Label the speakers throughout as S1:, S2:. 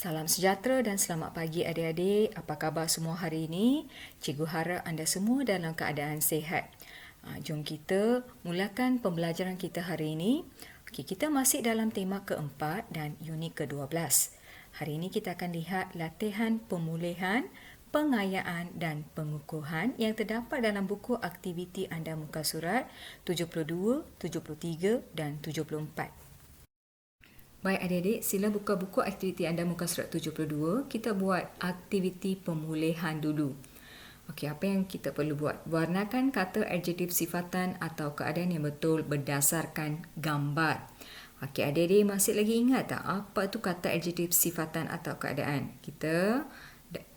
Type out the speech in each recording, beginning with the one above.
S1: Salam sejahtera dan selamat pagi adik-adik. Apa khabar semua hari ini? Cikgu harap anda semua dalam keadaan sihat. Jom kita mulakan pembelajaran kita hari ini. Okey, kita masih dalam tema keempat dan unit ke-12. Hari ini kita akan lihat latihan pemulihan, pengayaan dan pengukuhan yang terdapat dalam buku aktiviti anda muka surat 72, 73 dan 74. Baik adik-adik, sila buka buku aktiviti anda muka surat 72. Kita buat aktiviti pemulihan dulu. Okey, apa yang kita perlu buat? Warnakan kata adjektif sifatan atau keadaan yang betul berdasarkan gambar. Okey, adik-adik masih lagi ingat tak apa tu kata adjektif sifatan atau keadaan? Kita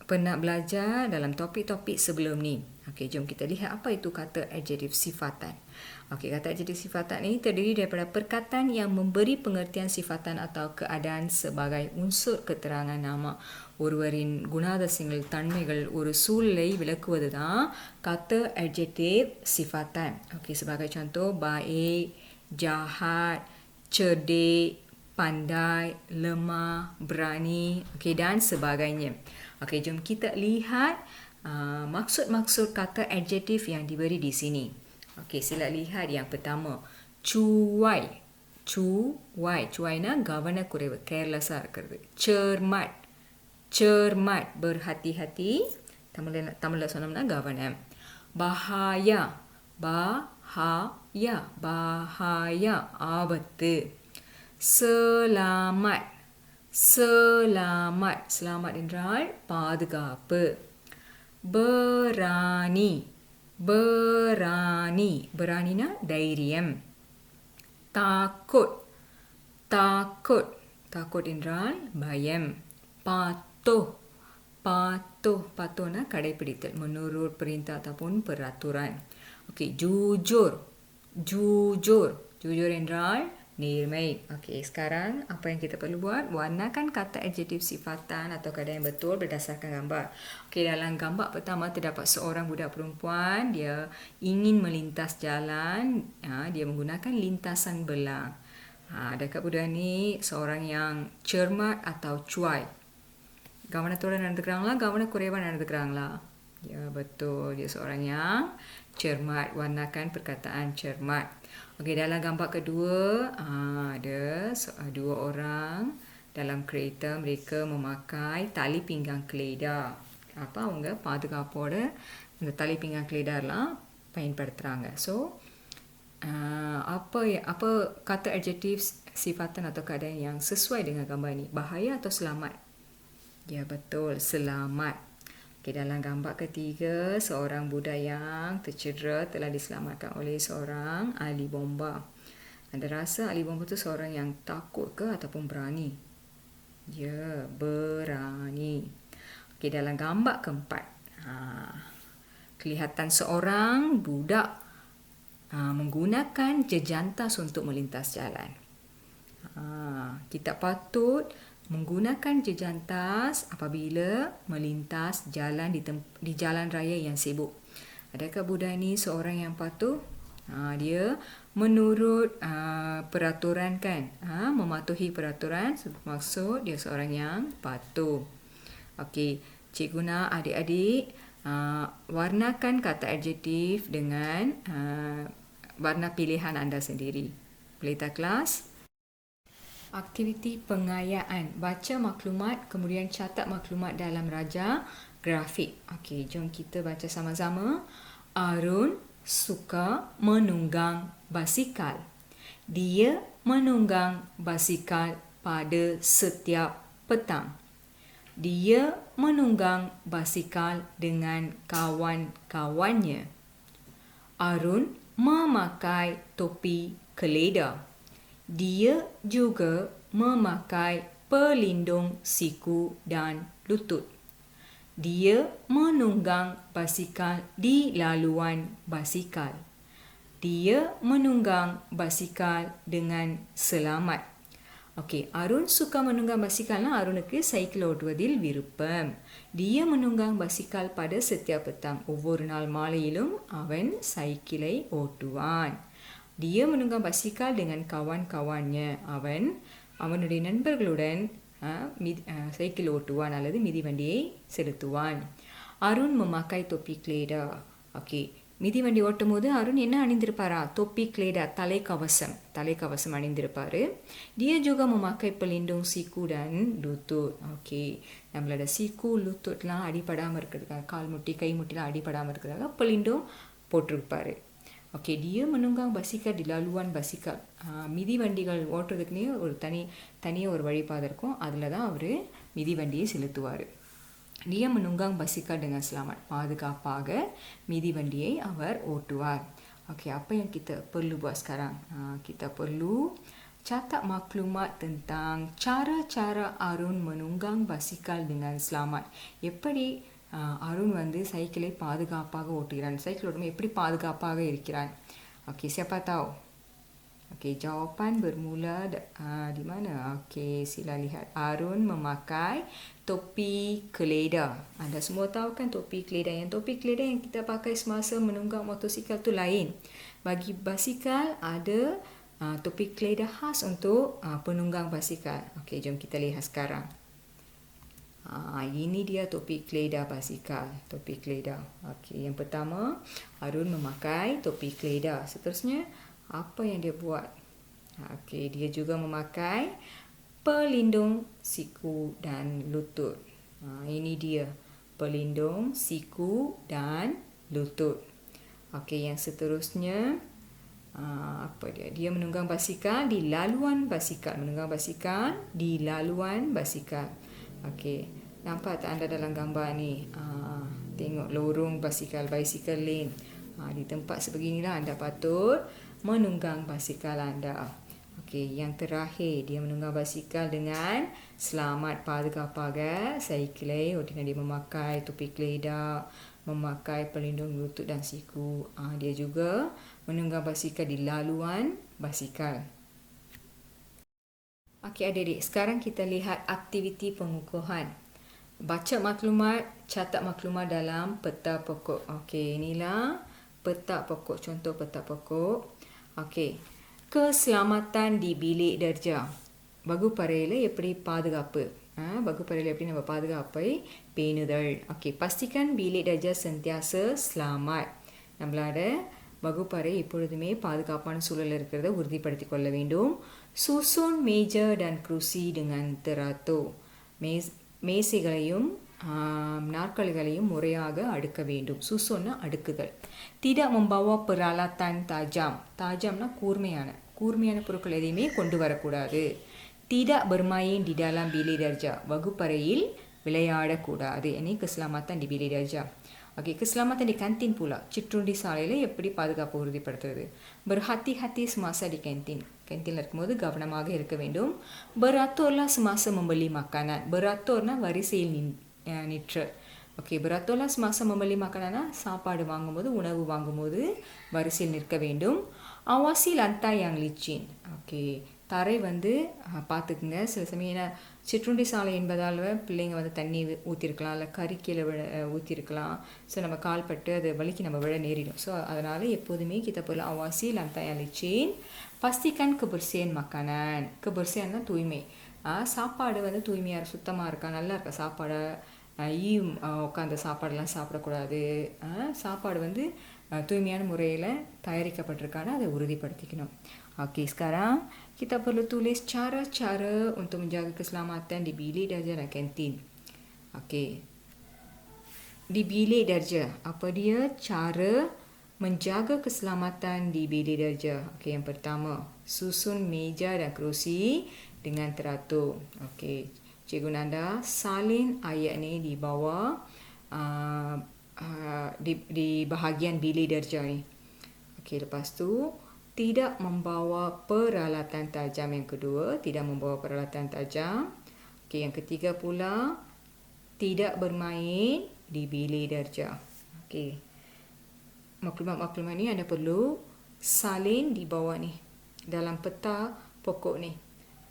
S1: pernah belajar dalam topik-topik sebelum ni. Okey, jom kita lihat apa itu kata adjektif sifatan. Okey, kata adjektif sifatan ini terdiri daripada perkataan yang memberi pengertian sifatan atau keadaan sebagai unsur keterangan nama. ஒருவரின் குணாதிசயங்கள் தன்மைகள் ஒரு சூழலை விளக்குவதுதான் kata adjektif sifatan. Okey, sebagai contoh baik, jahat, cerdik, pandai, lemah, berani, okey, dan sebagainya. Okey, jom kita lihat maksud-maksud kata adjektif yang diberi di sini. Okey, sila lihat yang pertama. Cuai. Cuaiனா கவன குறைவு, கேர்லெஸ்ஸாக இருக்கிறது. cermat. cermat, berhati-hati. தமிழில் சொன்னோம்னா கவனம். bahaya. bahaya, ஆபத்து. selamat. selamat என்றால் பாதுகாப்பு. berani. beraniனா தைரியம். takut என்றால் பயம். patuhனா கடைபிடித்தல், menurut perintah ataupun peraturan. Okey, jujur என்றால் நேர்மை. Okey, sekarang apa yang kita perlu buat? Warnakan kata adjektif sifatan atau keadaan yang betul berdasarkan gambar. Okey, dalam gambar pertama terdapat seorang budak perempuan, dia ingin melintas jalan, dia menggunakan lintasan belang. Dekat budak ni seorang yang cermat atau cuai. கவனத்தோடு நடந்துக்கிறாங்களா, கவனக்குறைவாக நடந்துக்கிறாங்களா? Ya, betul. Dia seorang yang cermat. Warnakan perkataan cermat. Okey, dalam gambar kedua, ada dua orang dalam kereta. Mereka memakai tali pinggang keledar. Apa அவங்க பாதுகாப்போட இந்த tali pinggang keledar பயன்படுத்துறாங்க. So, apa kata adjektif sifatan atau keadaan yang sesuai dengan gambar ni? Bahaya atau selamat? Ya, betul, selamat. Okay, dalam gambar ketiga, seorang budak yang tercedera telah diselamatkan oleh seorang ahli bomba. Anda rasa ahli bomba tu seorang yang takut ke ataupun berani? Ya, berani. Okay, dalam gambar keempat, kelihatan seorang budak menggunakan jejantas untuk melintas jalan. Kita patut menggunakan jejantas apabila melintas jalan di jalan raya yang sibuk. Adakah budak ini seorang yang patuh? Dia menurut peraturan kan? Mematuhi peraturan, maksud dia seorang yang patuh. Okey, cikgu nak adik-adik warnakan kata adjektif dengan warna pilihan anda sendiri. Boleh tak kelas? Aktiviti pengayaan. Baca maklumat, kemudian catat maklumat dalam raja grafik. Okey, jom kita baca sama-sama. Arun suka menunggang basikal. Dia menunggang basikal pada setiap petang. Dia menunggang basikal dengan kawan-kawannya. Arun memakai topi keledar. Dia juga memakai pelindung siku dan lutut. Dia menunggang basikal di laluan basikal. Dia menunggang basikal dengan selamat. Okey, Arun suka menunggang basikal. அருணுக்கு சைக்கிள் ஓட்டுவதில் விருப்பம். Dia menunggang basikal pada setiap petang. ஒவ்வொரு நாள் மாலையிலும் அவன் சைக்கிளை ஓட்டுவான். Dia menunggang basikal dengan kawan-kawannya. அவனுடைய நண்பர்களுடன் சைக்கிள் ஓட்டுவான் அல்லது மிதிவண்டியை செலுத்துவான். Arun memakai topi keleda. Okay, மிதிவண்டி ஓட்டும் போது அருண் என்ன அணிந்திருப்பாரா? தொப்பி keleda, தலைக்கவசம் அணிந்திருப்பாரு. Dia juga memakai pelindung siku dan lutut. Okay, நம்மளோட siku lututலாம் அடிபடாமல் இருக்கிறதுக்காக, கால் முட்டி கை முட்டிலாம் அடிபடாமல் இருக்கிறதுக்காக pelindung போட்டிருப்பாரு. Okay, dia menunggang basikal di laluan basikal. மிதிவண்டிகள் ஓட்டுறதுக்குன்னே ஒரு தனியாக ஒரு வழிபாதை இருக்கும். அதில் தான் அவர் மிதிவண்டியை செலுத்துவார். dia menunggang basikal dengan selamat. பாதுகாப்பாக மிதிவண்டியை அவர் ஓட்டுவார். Okay, apa yang kita perlu buat sekarang? Kita perlu catat maklumat tentang cara-cara Arun menunggang basikal dengan selamat. எப்படி அருண் சைக்கிளை பாதுகாப்பாக ஓட்டுகிறான், சைக்கிள் ஓட்டும்போது எப்படி பாதுகாப்பாக இருக்கிறான்? Okay, siapa tahu? Okey, jawapan bermula di mana? Okey, sila lihat. Arun memakai topi keleda. Anda semua tahu kan topi keleda? Yang topi keleda yang kita pakai semasa menunggang motosikal tu lain. Bagi basikal ada topi keleda khas untuk penunggang basikal. Okey, jom kita lihat sekarang. Ini dia topi keleda basikal. Topi keleda. Okey, yang pertama Arun memakai topi keleda. Seterusnya apa yang dia buat? Okey, dia juga memakai pelindung siku dan lutut. Ini dia pelindung siku dan lutut. Okey, yang seterusnya apa dia? Dia menunggang basikal di laluan basikal. Menunggang basikal di laluan basikal. Okey, nampak tak anda dalam gambar ni? Tengok lorong basikal, bicycle lane. Di tempat sebeginilah anda patut menunggang basikal anda. Okey, yang terakhir dia menunggang basikal dengan selamat, பாதுகாப்பாக சைக்கிளை ஓட்டினார். Dia memakai topi keleda, memakai pelindung lutut dan siku. Dia juga menunggang basikal di laluan basikal. Okey adik-adik, sekarang kita lihat aktiviti pengukuhan. Baca maklumat, catat maklumat dalam peta pokok. Okey, inilah peta pokok, contoh peta pokok. Okey, keselamatan di bilik darjah. வகுப்பறையில் எப்படி பாதுகாப்பு? வகுப்பறையில் எப்படி நம்ம பாதுகாப்பை பேணுதல். Okay, pastikan bilik darjah sentiasa selamat. நம்மளோட வகுப்பறை எப்பொழுதுமே பாதுகாப்பான சூழலில் இருக்கிறத உறுதிப்படுத்திக் கொள்ள வேண்டும். Susun meja dan kerusi dengan teratur. மேசைகளையும் நாற்காலிகளையும் முறையாக அடுக்க வேண்டும். சுசுன்னா அடுக்குதல். tidak membawa peralatan tajam. tajamனா கூர்மையான பொருட்கள் எதையுமே கொண்டு வரக்கூடாது. tidak bermain di dalam bilik darjah. வகுப்பறையில் விளையாடக்கூடாது. ini keselamatan di bilik darjah. Okey, keselamatan di kantin pula. சிற்றுண்டி சாலையில் எப்படி பாதுகாப்பு உறுதிப்படுத்துறது? berhati-hati semasa di kantin. kantinல இருக்கும்போது கவனமாக இருக்க வேண்டும். beraturlah semasa membeli makanan. beraturனா வரிசையில் நிற்று. Okay, beraturlah semasa membeli makanan, சாப்பாடு வாங்கும்போது, உணவு வாங்கும்போது வரிசையில் நிற்க வேண்டும். awasi lantai yang licin. Okay, தரை பார்த்துக்குங்க. சில சமயம் சிற்றுண்டி சாலை என்பதால் பிள்ளைங்க தண்ணி ஊற்றிருக்கலாம், இல்லை கறி கீழே ஊற்றிருக்கலாம். ஸோ நம்ம கால் பட்டு அது வலிக்கு நம்ம விழ நேரிடும். ஸோ அதனால் எப்போதுமே kita perlu awasi lantai yang licin. pastikan kebersihan makanan. kebersihanனா தூய்மை. சாப்பாடு தூய்மையாக சுத்தமாக இருக்கா, நல்லா இருக்கா சாப்பாடு, உட்காந்த சாப்பாடெல்லாம் சாப்பிடக்கூடாது. சாப்பாடு தூய்மையான முறையில் தயாரிக்கப்பட்டிருக்கான்னு அதை உறுதிப்படுத்திக்கணும். Okey, sekarang kita perlu tulis cara-cara untuk menjaga keselamatan di bilik darjah dan kantin. Okey, di bilik darjah, apa dia cara menjaga keselamatan di bilik darjah? Okey, yang pertama, susun meja dan kerusi dengan teratur. Okey, Cikgu Nanda salin ayat ni di bawah di bahagian bilik darjah ni. Okey, lepas tu tidak membawa peralatan tajam. Yang kedua, tidak membawa peralatan tajam. Okey, yang ketiga pula tidak bermain di bilik darjah. Okey, maklumat-maklumat ni anda perlu salin di bawah ni dalam peta pokok ni.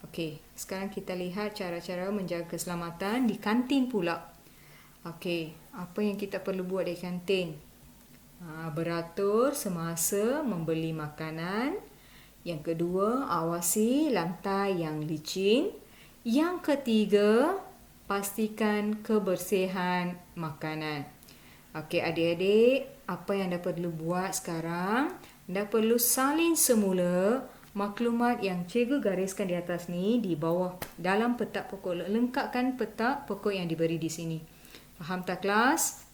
S1: Okey, sekarang kita lihat cara-cara menjaga keselamatan di kantin pula. Okey, apa yang kita perlu buat di kantin? Beratur semasa membeli makanan. Yang kedua, awasi lantai yang licin. Yang ketiga, pastikan kebersihan makanan. Okey adik-adik, apa yang anda perlu buat sekarang? Anda perlu salin semula maklumat yang cikgu gariskan di atas ni di bawah dalam petak pokok. Lengkapkan petak pokok yang diberi di sini. Faham tak kelas?